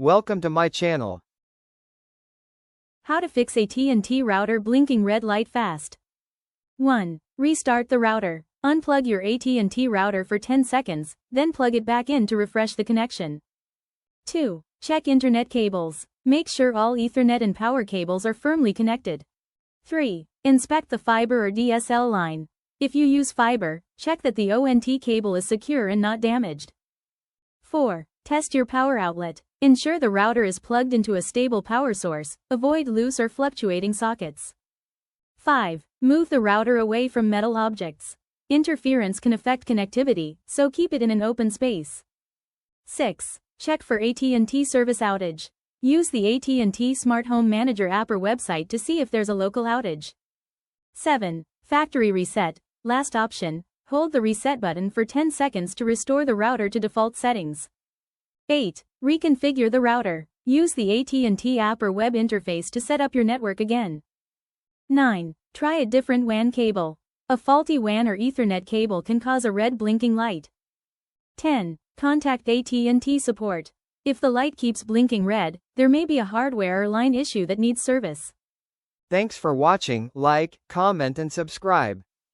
Welcome to my channel. How to fix AT&T router blinking red light fast. 1. Restart the router. Unplug your AT&T router for 10 seconds, then plug it back in to refresh the connection. 2. Check internet cables. Make sure all Ethernet and power cables are firmly connected. 3. Inspect the fiber or DSL line. If you use fiber, check that the ONT cable is secure and not damaged. 4. Test your power outlet. Ensure the router is plugged into a stable power source, avoid loose or fluctuating sockets. 5. Move the router away from metal objects. Interference can affect connectivity, so keep it in an open space. 6. Check for AT&T service outage. Use the AT&T Smart Home Manager app or website to see if there's a local outage. 7. Factory reset. Last option, hold the reset button for 10 seconds to restore the router to default settings. 8. Reconfigure the router. Use the AT&T app or web interface to set up your network again. 9. Try a different WAN cable. A faulty WAN or Ethernet cable can cause a red blinking light. 10. Contact AT&T support. If the light keeps blinking red, there may be a hardware or line issue that needs service. Thanks for watching. Like, comment and subscribe.